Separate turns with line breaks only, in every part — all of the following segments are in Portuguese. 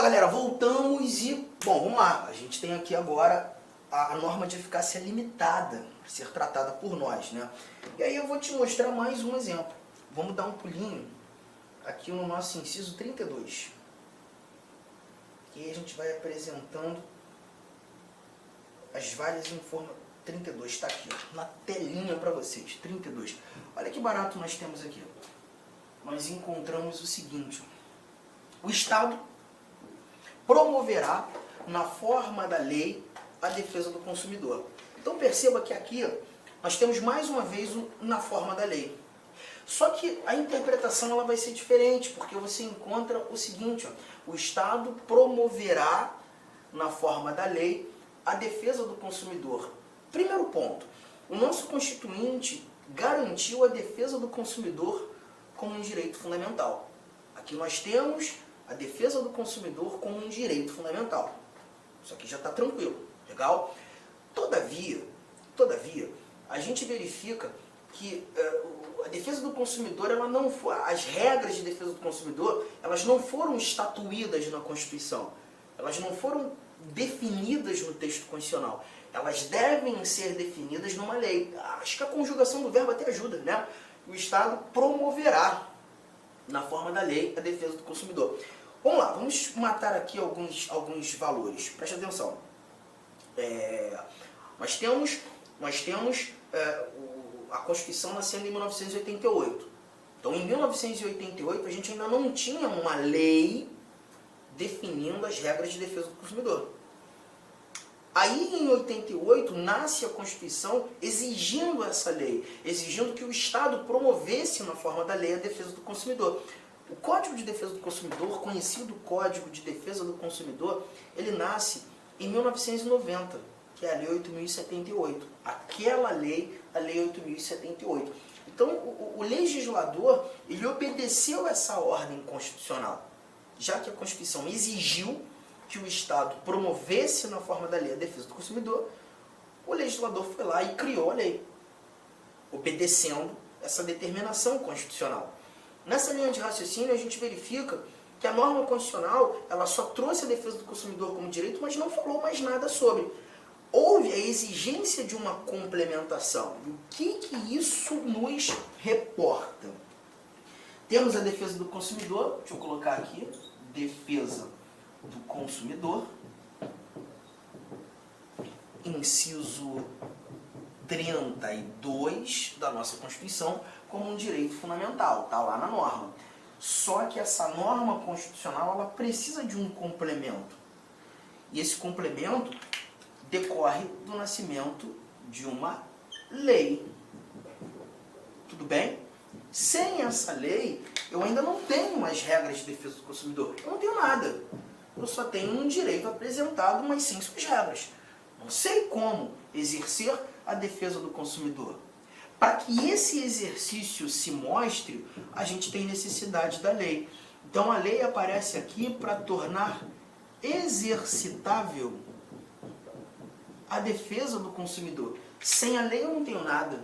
galera, voltamos e, bom, vamos lá. A gente tem aqui agora a norma de eficácia limitada a ser tratada por nós, né? E aí eu vou te mostrar mais um exemplo. Vamos dar um pulinho aqui no nosso inciso 32. E aí a gente vai apresentando as várias informações. 32 está aqui, ó, na telinha para vocês. 32. Olha que barato nós temos aqui. Nós encontramos o seguinte: o Estado promoverá, na forma da lei, a defesa do consumidor. Então perceba que aqui nós temos mais uma vez na forma da lei. Só que a interpretação ela vai ser diferente, porque você encontra o seguinte: ó, o Estado promoverá, na forma da lei, a defesa do consumidor. Primeiro ponto, o nosso Constituinte garantiu a defesa do consumidor como um direito fundamental. Aqui nós temos a defesa do consumidor como um direito fundamental. Isso aqui já está tranquilo, legal? Todavia, a gente verifica que a defesa do consumidor, ela não foi, as regras de defesa do consumidor, elas não foram estatuídas na Constituição. Elas não foram definidas no texto constitucional. Elas devem ser definidas numa lei. Acho que a conjugação do verbo até ajuda, né? O Estado promoverá, na forma da lei, a defesa do consumidor. Vamos lá, vamos matar aqui alguns valores. Preste atenção. Nós temos a Constituição nascendo em 1988. Então, em 1988, a gente ainda não tinha uma lei definindo as regras de defesa do consumidor. Aí, em 88, nasce a Constituição exigindo essa lei, exigindo que o Estado promovesse, na forma da lei, a defesa do consumidor. O Código de Defesa do Consumidor, conhecido Código de Defesa do Consumidor, ele nasce em 1990, que é a Lei 8.078. Aquela lei, a Lei 8.078. Então, o legislador, ele obedeceu essa ordem constitucional, já que a Constituição exigiu que o Estado promovesse, na forma da lei, a defesa do consumidor, o legislador foi lá e criou a lei, obedecendo essa determinação constitucional. Nessa linha de raciocínio, a gente verifica que a norma constitucional, ela só trouxe a defesa do consumidor como direito, mas não falou mais nada sobre. Houve a exigência de uma complementação. E o que isso nos reporta? Temos a defesa do consumidor, deixa eu colocar aqui, defesa do consumidor, inciso 32 da nossa Constituição, como um direito fundamental, está lá na norma. Só que essa norma constitucional, ela precisa de um complemento. E esse complemento decorre do nascimento de uma lei. Tudo bem? Sem essa lei, eu ainda não tenho as regras de defesa do consumidor. Eu não tenho nada. Eu só tenho um direito apresentado, mas sem suas regras. Não sei como exercer a defesa do consumidor. Para que esse exercício se mostre, a gente tem necessidade da lei. Então a lei aparece aqui para tornar exercitável a defesa do consumidor. Sem a lei eu não tenho nada.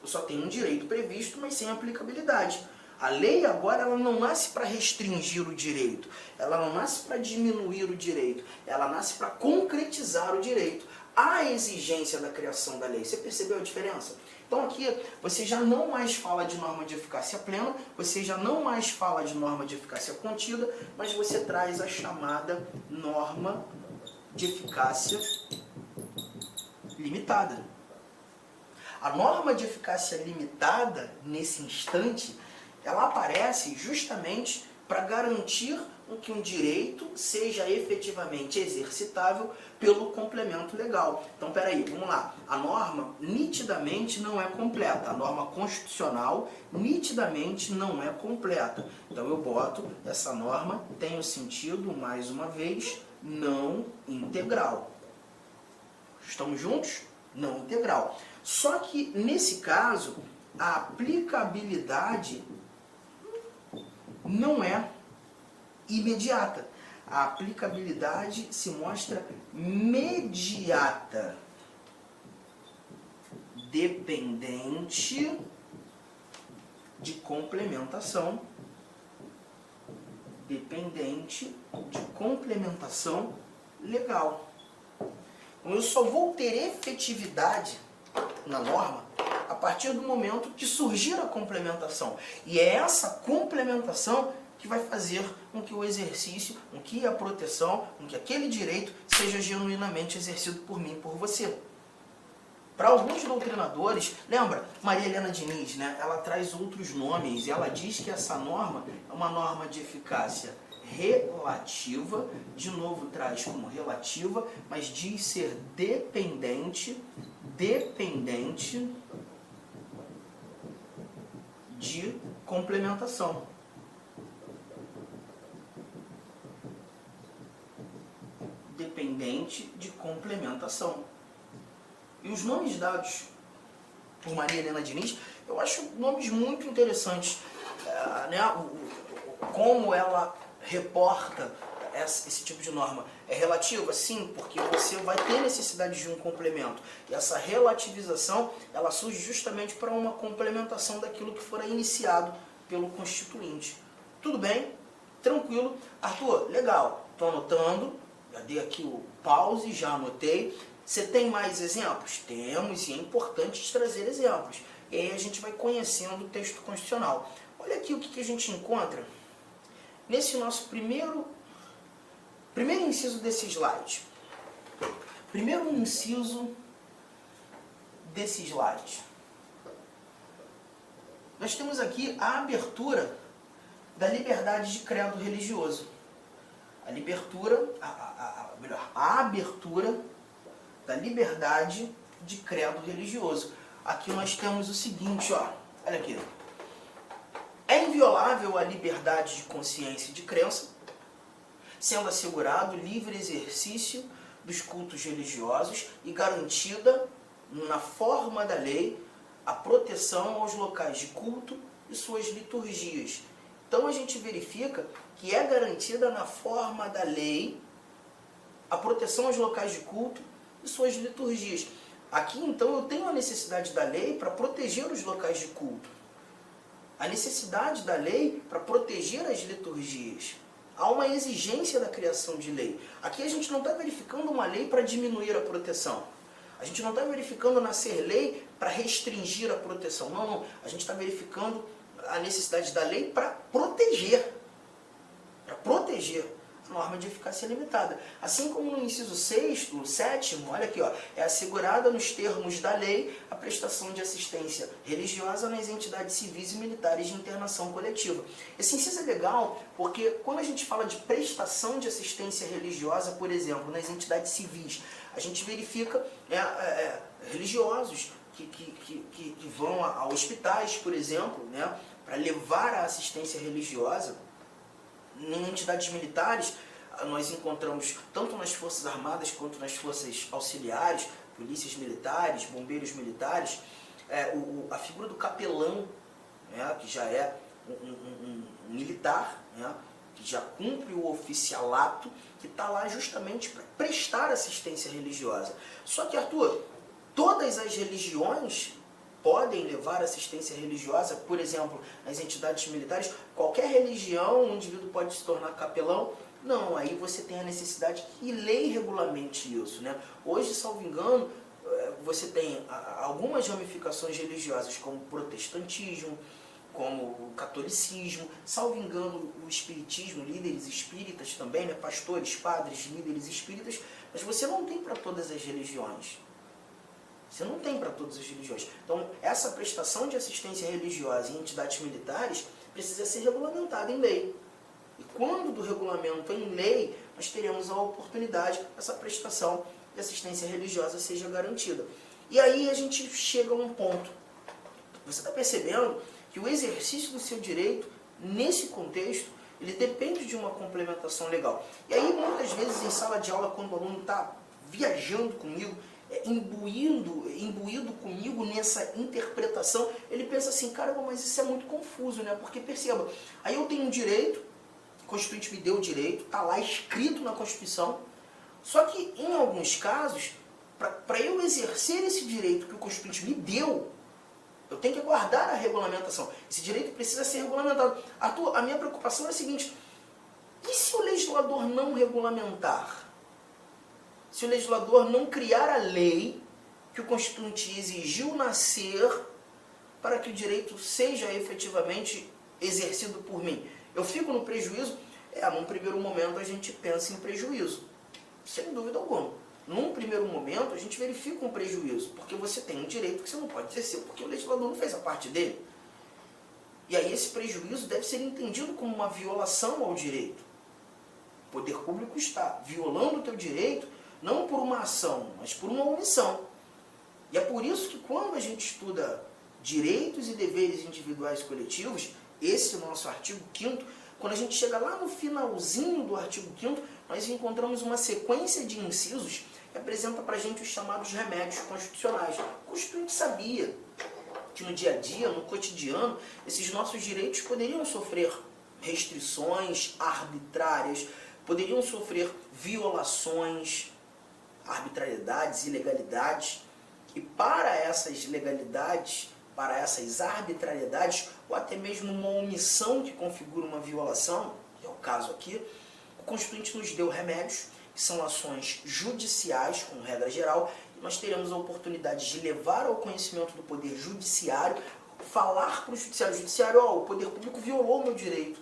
Eu só tenho um direito previsto, mas sem aplicabilidade. A lei agora ela não nasce para restringir o direito, ela não nasce para diminuir o direito, ela nasce para concretizar o direito. Há exigência da criação da lei. Você percebeu a diferença? Então aqui você já não mais fala de norma de eficácia plena, você já não mais fala de norma de eficácia contida, mas você traz a chamada norma de eficácia limitada. A norma de eficácia limitada, nesse instante, ela aparece justamente para garantir que um direito seja efetivamente exercitável pelo complemento legal. Então, peraí, vamos lá. A norma nitidamente não é completa. A norma constitucional nitidamente não é completa. Então, eu boto essa norma, tem o sentido, mais uma vez, não integral. Estamos juntos? Não integral. Só que, nesse caso, a aplicabilidade não é imediata. A aplicabilidade se mostra mediata, dependente de complementação dependente de complementação legal. Eu só vou ter efetividade na norma a partir do momento que surgir a complementação. E é essa complementação que vai fazer com que o exercício, com que a proteção, com que aquele direito seja genuinamente exercido por mim e por você. Para alguns doutrinadores, lembra, Maria Helena Diniz, né, ela traz outros nomes e ela diz que essa norma é uma norma de eficácia relativa, de novo traz como relativa, mas diz ser dependente de complementação. Dependente de complementação. E os nomes dados por Maria Helena Diniz, eu acho nomes muito interessantes, né? Como ela reporta esse tipo de norma. É relativa? Sim, porque você vai ter necessidade de um complemento. E essa relativização, ela surge justamente para uma complementação daquilo que fora iniciado pelo constituinte. Tudo bem? Tranquilo? Arthur, legal. Estou anotando, já dei aqui o pause, já anotei. Você tem mais exemplos? Temos, e é importante trazer exemplos. E aí a gente vai conhecendo o texto constitucional. Olha aqui o que a gente encontra nesse nosso primeiro inciso desse slide. Primeiro inciso desse slide. Nós temos aqui a abertura da liberdade de credo religioso. A abertura da liberdade de credo religioso. Aqui nós temos o seguinte, ó, olha aqui. É inviolável a liberdade de consciência e de crença, sendo assegurado livre exercício dos cultos religiosos e garantida, na forma da lei, a proteção aos locais de culto e suas liturgias. Então a gente verifica que é garantida na forma da lei a proteção aos locais de culto e suas liturgias. Aqui então eu tenho a necessidade da lei para proteger os locais de culto. A necessidade da lei para proteger as liturgias. Há uma exigência da criação de lei. Aqui a gente não está verificando uma lei para diminuir a proteção. A gente não está verificando nascer lei para restringir a proteção. Não, não. A gente está verificando a necessidade da lei para proteger. Para proteger. Norma de eficácia limitada. Assim como no inciso 6º, 7º, olha aqui, ó, é assegurada nos termos da lei a prestação de assistência religiosa nas entidades civis e militares de internação coletiva. Esse inciso é legal porque quando a gente fala de prestação de assistência religiosa, por exemplo, nas entidades civis, a gente verifica religiosos que vão a hospitais, por exemplo, né, para levar a assistência religiosa. Em entidades militares, nós encontramos, tanto nas Forças Armadas quanto nas Forças Auxiliares, polícias militares, bombeiros militares, a figura do capelão, né, que já é um militar, né, que já cumpre o oficialato, que está lá justamente para prestar assistência religiosa. Só que, Arthur, todas as religiões podem levar assistência religiosa, por exemplo, nas entidades militares. Qualquer religião, um indivíduo pode se tornar capelão? Não, aí você tem a necessidade que lei regulamente isso, né? Hoje, salvo engano, você tem algumas ramificações religiosas, como o protestantismo, como o catolicismo, salvo engano, o espiritismo, líderes espíritas também, né? Pastores, padres, líderes espíritas, mas você não tem para todas as religiões. Você não tem para todas as religiões. Então, essa prestação de assistência religiosa em entidades militares precisa ser regulamentada em lei. E quando do regulamento em lei, nós teremos a oportunidade que essa prestação de assistência religiosa seja garantida. E aí a gente chega a um ponto. Você está percebendo que o exercício do seu direito, nesse contexto, ele depende de uma complementação legal. E aí, muitas vezes, em sala de aula, quando o aluno está viajando comigo, imbuído comigo nessa interpretação, ele pensa assim, caramba, mas isso é muito confuso, né? Porque perceba, aí eu tenho um direito, o Constituinte me deu o direito, está lá escrito na Constituição, só que em alguns casos, para eu exercer esse direito que o Constituinte me deu, eu tenho que aguardar a regulamentação. Esse direito precisa ser regulamentado. Arthur, a minha preocupação é a seguinte, E se o legislador não regulamentar? Se o legislador não criar a lei que o Constituinte exigiu nascer para que o direito seja efetivamente exercido por mim? Eu fico no prejuízo? Num primeiro momento a gente pensa em prejuízo, sem dúvida alguma. Num primeiro momento a gente verifica um prejuízo, porque você tem um direito que você não pode exercer, porque o legislador não fez a parte dele. E aí esse prejuízo deve ser entendido como uma violação ao direito. O poder público está violando o teu direito, não por uma ação, mas por uma omissão. E é por isso que quando a gente estuda direitos e deveres individuais e coletivos, esse nosso artigo 5º, quando a gente chega lá no finalzinho do artigo 5º, nós encontramos uma sequência de incisos que apresenta para a gente os chamados remédios constitucionais. O Constituinte sabia que no dia a dia, no cotidiano, esses nossos direitos poderiam sofrer restrições arbitrárias, poderiam sofrer violações, arbitrariedades, ilegalidades. E para essas ilegalidades, para essas arbitrariedades, ou até mesmo uma omissão que configura uma violação, que é o caso aqui, o Constituinte nos deu remédios, que são ações judiciais, como regra geral, e nós teremos a oportunidade de levar ao conhecimento do Poder Judiciário, falar para o Judiciário, o Poder Público violou o meu direito.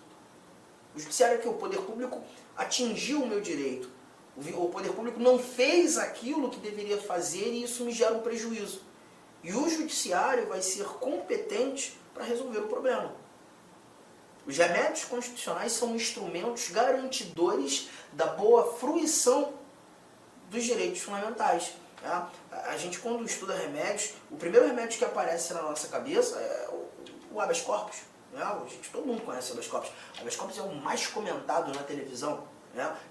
O Judiciário aqui, o Poder Público atingiu o meu direito. O Poder Público não fez aquilo que deveria fazer e isso me gera um prejuízo. E o Judiciário vai ser competente para resolver o problema. Os remédios constitucionais são instrumentos garantidores da boa fruição dos direitos fundamentais. A gente, quando estuda remédios, o primeiro remédio que aparece na nossa cabeça é o habeas corpus. Todo mundo conhece o habeas corpus. O habeas corpus é o mais comentado na televisão.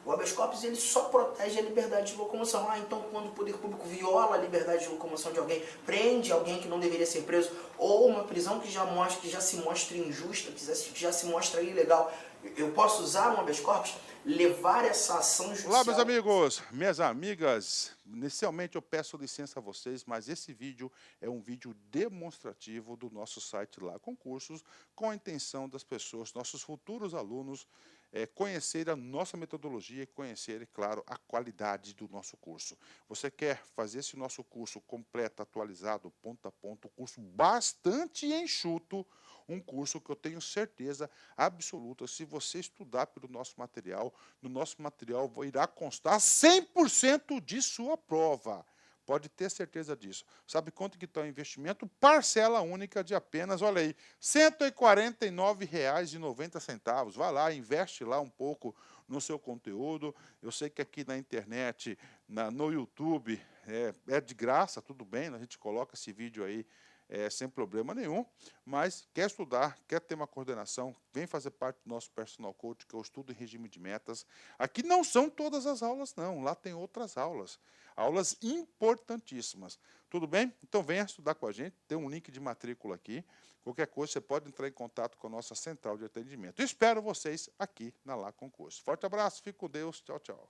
O habeas corpus ele só protege a liberdade de locomoção. Então quando o poder público viola a liberdade de locomoção de alguém, prende alguém que não deveria ser preso, ou uma prisão que já se mostra injusta, que já se mostra ilegal, eu posso usar um habeas corpus, levar essa ação judicial.
Olá, meus amigos, minhas amigas. Inicialmente eu peço licença a vocês, mas esse vídeo é um vídeo demonstrativo do nosso site Lá Concursos, com a intenção das pessoas, nossos futuros alunos, conhecer a nossa metodologia e conhecer, claro, a qualidade do nosso curso. Você quer fazer esse nosso curso completo, atualizado, ponto a ponto, curso bastante enxuto, um curso que eu tenho certeza absoluta, se você estudar pelo nosso material, no nosso material irá constar 100% de sua prova. Pode ter certeza disso. Sabe quanto que está o investimento? Parcela única de apenas, olha aí, R$ 149,90. Vai lá, investe lá um pouco no seu conteúdo. Eu sei que aqui na internet, no YouTube, é de graça, tudo bem, a gente coloca esse vídeo aí sem problema nenhum, mas quer estudar, quer ter uma coordenação, vem fazer parte do nosso Personal Coach, que eu estudo em regime de metas. Aqui não são todas as aulas, não, lá tem outras aulas importantíssimas. Tudo bem? Então venha estudar com a gente, tem um link de matrícula aqui, qualquer coisa você pode entrar em contato com a nossa central de atendimento. Eu espero vocês aqui na Lá Concurso. Forte abraço, fique com Deus, tchau, tchau.